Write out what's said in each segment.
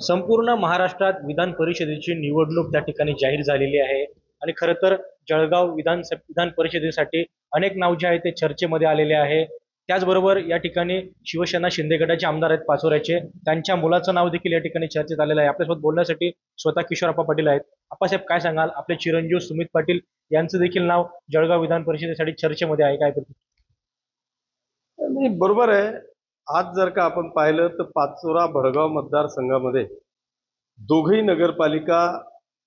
संपूर्ण महाराष्ट्रात विधान परिषदेची निवडणूक त्या ठिकाणी जाहीर झालेली आहे आणि खरं तर जळगाव विधान परिषदेसाठी अनेक नाव जे आहे ते चर्चेमध्ये आलेले आहे. त्याचबरोबर या ठिकाणी शिवसेना शिंदे गटाचे आमदार आहेत पाचोऱ्याचे, त्यांच्या मुलाचं नाव देखील या ठिकाणी चर्चेत आलेलं आहे. आपल्यासोबत बोलण्यासाठी स्वतः किशोरप्पा पाटील आहेत. आप्पासाहेब, काय सांगाल? आपले चिरंजीव सुमित पाटील यांचं देखील नाव जळगाव विधान परिषदेसाठी चर्चेमध्ये आहे, काय नाही, बरोबर आहे. आज जर का आपण पाहिलं तर पाचोरा भडगाव मतदारसंघामध्ये दोघही नगरपालिका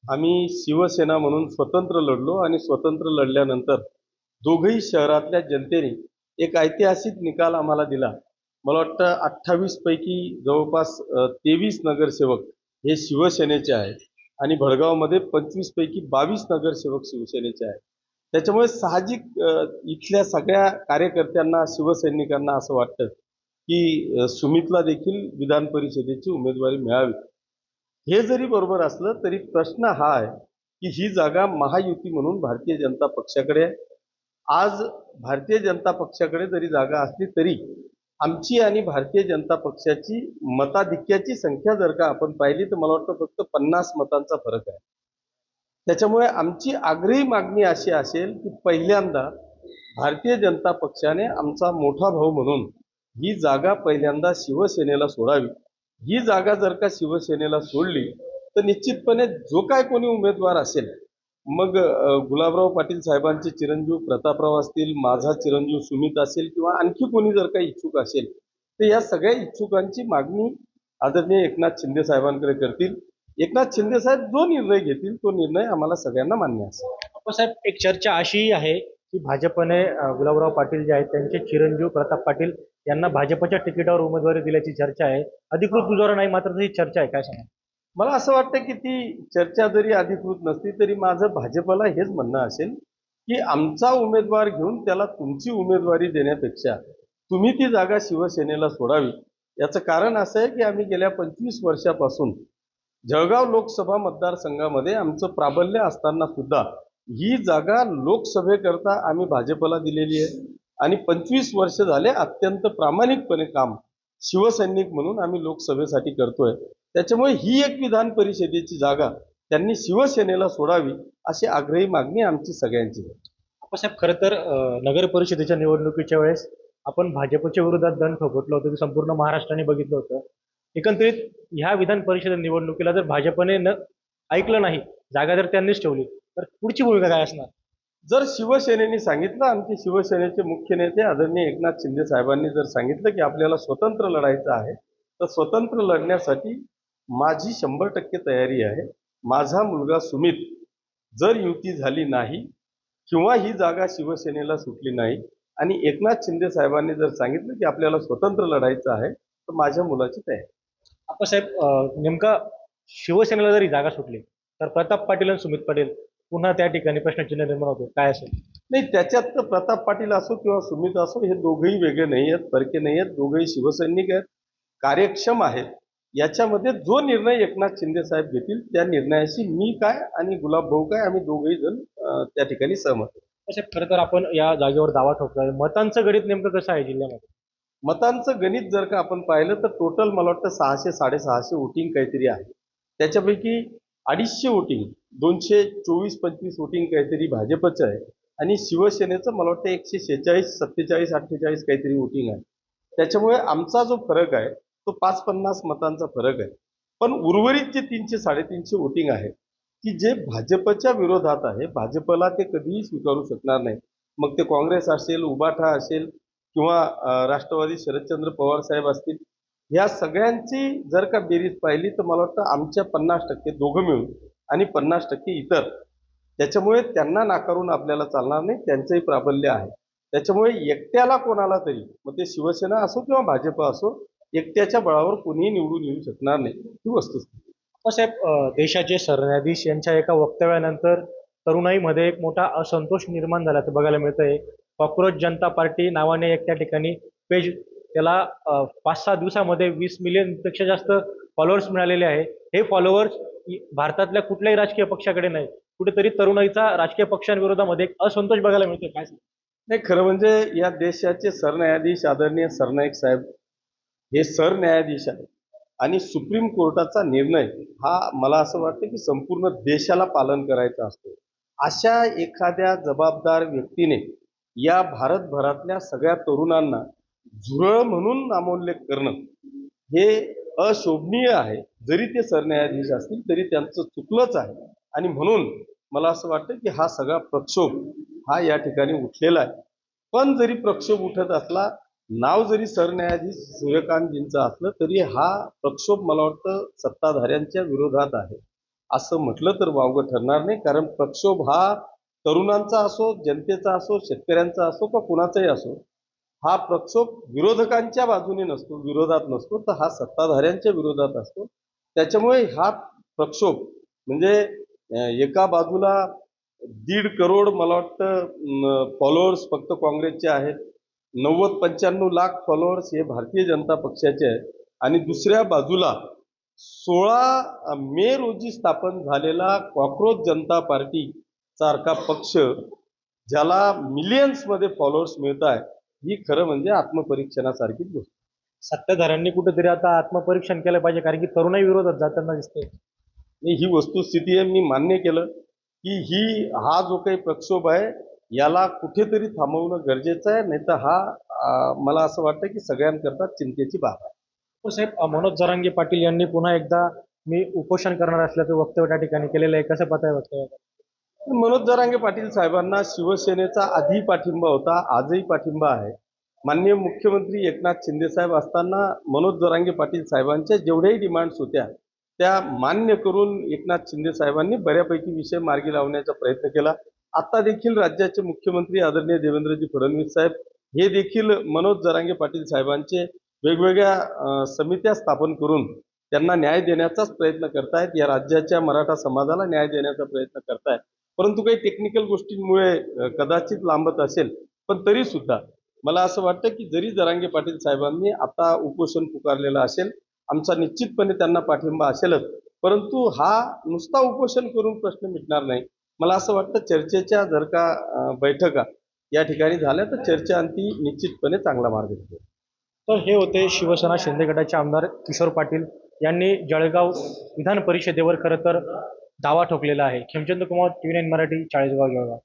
आम्ही शिवसेना म्हणून स्वतंत्र लढलो आणि स्वतंत्र लढल्यानंतर दोघही शहरातल्या जनतेने एक ऐतिहासिक निकाल आम्हाला दिला. मला वाटतं 28 पैकी जवळपास 23 नगरसेवक हे शिवसेनेचे आहेत आणि भडगावमध्ये 25 पैकी 22 नगरसेवक शिवसेनेचे आहेत. त्याच्यामुळे साहजिक इथल्या सगळ्या कार्यकर्त्यांना, शिवसैनिकांना असं वाटतं की सुमितला देखील विधान परिषदेची उमेदवारी मिळावी. हे जरी बरोबर असलं तरी प्रश्न हा आहे की ही जागा महायुती म्हणून भारतीय जनता पक्षाकडे आहे. आज भारतीय जनता पक्षाकडे जरी जागा असली तरी आमची आणि भारतीय जनता पक्षाची मताधिक्याची संख्या जर का आपण पाहिली तर मला वाटतं फक्त 50 मतांचा फरक आहे. त्याच्यामुळे आमची आग्रही मागणी अशी असेल की पहिल्यांदा भारतीय जनता पक्षाने आमचा मोठा भाऊ म्हणून ही जागा पहिल्यांदा शिवसेनेला सोडावी. ही जागा जर का शिवसेनेला सोडली तर निश्चितपणे जो काय कोणी उमेदवार असेल, मग गुलाबराव पाटील साहेबांचे चिरंजीव प्रतापराव असतील, माझा चिरंजीव सुमित असेल किंवा आणखी कोणी जर काही इच्छुक असेल तर या सगळ्या इच्छुकांची मागणी आदरणीय एकनाथ शिंदे साहेबांकडे करतील. एकनाथ शिंदे साहेब जो निर्णय घेतील तो निर्णय आम्हाला सगळ्यांना मान्य असेल. साहेब, एक चर्चा अशी आहे की भाजपने गुलाबराव पाटील जे आहेत त्यांचे चिरंजीव प्रताप पाटील यांना भाजपच्या तिकिटावर उमेदवारी दिल्याची चर्चा आहे. अधिकृत दुजोरा नाही, मात्र ही चर्चा आहे, काय सांगा? मला असं वाटतं की ती चर्चा जरी अधिकृत नसली तरी माझं भाजपला हेच म्हणणं असेल की आमचा उमेदवार घेऊन त्याला तुमची उमेदवारी देण्यापेक्षा तुम्ही ती जागा शिवसेनेला सोडावी. याचं कारण असं आहे की आम्ही गेल्या 25 वर्षापासून जळगाव लोकसभा मतदारसंघामध्ये आमचं प्राबल्य असताना सुद्धा ही जागा लोकसभेकरता आम्ही भाजपला दिलेली आहे आणि 25 वर्ष झाले अत्यंत प्रामाणिकपणे काम शिवसैनिक म्हणून आम्ही लोकसभेसाठी करतोय. त्याच्यामुळे ही एक विधान परिषदेची जागा त्यांनी शिवसेनेला सोडावी अशी आग्रही मागणी आमची सगळ्यांची आहे. साहेब, खरं तर नगर परिषदेच्या निवडणुकीच्या वेळेस आपण भाजपच्या विरोधात दंड ठोकटलं होतं, ते संपूर्ण महाराष्ट्राने बघितलं होतं. एकंदरीत ह्या विधान परिषद निवडणुकीला जर भाजपने ऐकलं नाही, जागा जर त्यांनीच ठेवली, तर पुढची भूमिका काय असणार? जर शिवसेनेने सांगितलं, आमचे शिवसेनेचे मुख्य नेते आदरणीय एकनाथ शिंदे साहेबांनी जर सांगितलं की आपल्याला स्वतंत्र लढायचं आहे, तर स्वतंत्र लढण्यासाठी माझी 100% तयारी आहे. माझा मुलगा सुमित जर युती झाली नाही किंवा ही जागा शिवसेनेला सुटली नाही आणि एकनाथ शिंदे साहेबांनी जर सांगितलं की आपल्याला स्वतंत्र लढायचं आहे, तर माझ्या मुलाची तयारी. साहेब, नेमका शिवसेनेला जरी जागा सुटली तर प्रताप पाटील आणि सुमित पाटील पुन्हा त्या ठिकाणी प्रश्नचिन्ह निर्माण होतो, काय असेल? नाही, त्याच्यात तर प्रताप पाटील असो किंवा सुमित असो हे दोघंही वेगळे नाही आहेत, परके नाही आहेत. दोघंही शिवसैनिक आहेत, कार्यक्षम आहेत. याच्यामध्ये जो निर्णय एकनाथ शिंदे साहेब घेतील त्या निर्णयाशी मी काय आणि गुलाब भाऊ काय आम्ही दोघंही जण त्या ठिकाणी सहमत आहोत. खरं तर आपण या जागेवर दावा ठोकतोय, मतांचं गणित नेमकं कसं आहे जिल्ह्यामध्ये? मतांचं गणित जर का आपण पाहिलं तर टोटल मला वाटतं 600-650 वोटिंग काहीतरी आहे. त्याच्यापैकी 250 वोटिंग 224-25 वोटिंग काहीतरी भाजपचं आहे आणि शिवसेनेचं मला वाटतं 146, 47, 48 काहीतरी वोटिंग आहे. त्याच्यामुळे आमचा जो फरक आहे तो 550 मतांचा फरक आहे. पण उर्वरित जे 300-350 वोटिंग आहे की जे भाजपच्या विरोधात आहे, भाजपला ते कधीही स्वीकारू शकणार नाही. मग ते काँग्रेस असेल, उबाठा असेल किंवा राष्ट्रवादी शरदचंद्र पवार साहेब असतील, या सगळ्यांची जर का बेरीज पाहिली तर मला वाटतं आमच्या 50% दोघं मिळून आणि 50% इतर. त्याच्यामुळे त्यांना नाकारून आपल्याला चालणार नाही, त्यांचंही प्राबल्य आहे. त्याच्यामुळे एकट्याला कोणाला तरी, मग ते शिवसेना असो किंवा भाजप असो, एकट्याच्या बळावर कोणीही निवडून येऊ शकणार नाही, ही वस्तुस्थिती. साहेब, देशाचे सरन्यायाधीश यांच्या एका वक्तव्यानंतर तरुणाईमध्ये एक मोठा असंतोष निर्माण झाल्याचं बघायला मिळतंय. कॉक्रोच जनता पार्टी नावाने एक त्या ठिकाणी पेज, त्याला 5-6 दिवसामध्ये 20 मिलियन पेक्षा जास्त फॉलोअर्स मिळालेले आहे. हे फॉलोअर्स भारतातल्या कुठल्याही राजकीय पक्षाकडे नाही. कुठेतरी तरुणाईचा राजकीय पक्षांविरोधामध्ये एक असंतोष बघायला मिळतोय, काय? नाही, खरं म्हणजे या देशाचे सरन्यायाधीश आदरणीय सरनाईक साहेब हे सरन्यायाधीश आहेत आणि सुप्रीम कोर्टाचा निर्णय हा मला असं वाटतं की संपूर्ण देशाला पालन करायचा असतो. अशा एखाद्या जबाबदार व्यक्तीने या भारतभरातल्या सगळ्या तरुणांना झुरळ म्हणून नामोल्लेख करणं हे अशोभनीय आहे. जरी ते सरन्यायाधीश असतील तरी त्यांचं चुकलंच आहे. आणि म्हणून मला असं वाटतं की हा सगळा प्रक्षोभ हा या ठिकाणी उठलेला आहे. पण जरी प्रक्षोभ उठत असला, नाव जरी सरन्यायाधीश सूर्यकांतजींचं असलं तरी हा प्रक्षोभ मला वाटतं सत्ताधाऱ्यांच्या विरोधात आहे असं म्हटलं तर वावगं ठरणार नाही. कारण प्रक्षोभ हा तरुणांचा असो, जनतेचा असो, शेतकऱ्यांचा असो का कुणाचाही असो, हा प्रक्षोभ विरोधकांच्या बाजूने नसतो, विरोधात नसतो, तर हा सत्ताधाऱ्यांच्या विरोधात असतो. त्याच्यामुळे हा प्रक्षोभ म्हणजे एका बाजूला 1.5 करोड मला वाटतं फॉलोअर्स फक्त काँग्रेसचे आहेत, 90-95 लाख फॉलोअर्स हे भारतीय जनता पक्षाचे आहेत, आणि दुसऱ्या बाजूला 16 मे रोजी स्थापन झालेला कॉक्रोच जनता पार्टी सारखा पक्ष ज्याला मिलियन्समध्ये फॉलोअर्स मिळत आहे, ही खरं म्हणजे आत्मपरीक्षणासारखीच गोष्ट. सत्ताधाऱ्यांनी कुठेतरी आता आत्मपरीक्षण केलं पाहिजे, कारण की तरुणाई विरोधात जाताना दिसते. ही वस्तुस्थिती आहे. मी मान्य केलं की हा जो काही प्रक्षोभ आहे याला कुठेतरी थांबवणं गरजेचं आहे, नाही तर हा मला असं वाटतं की सगळ्यांकरता चिंतेची बाब आहे. हो साहेब, मनोज जरांगे पाटील यांनी पुन्हा एकदा मी उपोषण करणार असल्याचं वक्तव्य त्या ठिकाणी केलेलं आहे. कसं पाहताय वक्तव्य? मनोज जरांगे पाटील साहेबांना शिवसेनेचा आधी पाठिंबा होता, आजही पाठिंबा आहे. माननीय मुख्यमंत्री एकनाथ शिंदे साहेब असताना मनोज जरांगे पाटील साहेबांच्या जेवढ्याही डिमांड्स होत्या त्या मान्य करून एकनाथ शिंदे साहेबांनी बऱ्यापैकी विषय मार्गी लावण्याचा प्रयत्न केला. आता देखील राज्याचे मुख्यमंत्री आदरणीय देवेंद्रजी फडणवीस साहेब हे देखील मनोज जरांगे पाटील साहेबांचे वेगवेगळ्या समित्या स्थापन करून त्यांना न्याय देण्याचाच प्रयत्न करतायत. या राज्याच्या मराठा समाजाला न्याय देण्याचा प्रयत्न करतायत. परंतु काही टेक्निकल गोष्टींमुळे कदाचित लांबत असेल, पण तरी सुद्धा मला असं वाटतं की जरी जरांगे पाटील साहेबांनी आता उपोषण पुकारलेलं असेल, आमचा निश्चितपणे त्यांना पाठिंबा असेलच, परंतु हा नुसता उपोषण करून प्रश्न मिटणार नाही. मला असं वाटतं चर्चेच्या जर का बैठका या ठिकाणी झाल्या तर चर्चेअंती निश्चितपणे चांगला मार्ग निघेल. तर हे होते शिवसेना शिंदे गटाचे आमदार किशोर पाटील यांनी जळगाव विधान परिषदेवर खरं तर दावा ठोकलेला आहे. खेमचंद कुमार, TV9 मराठी, चाळीसगाव, जळगाव.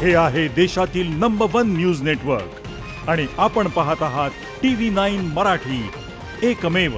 हे आहे देशातील नंबर 1 न्यूज नेटवर्क आणि आपण पाहत आहात TV9 मराठी, एकमेव.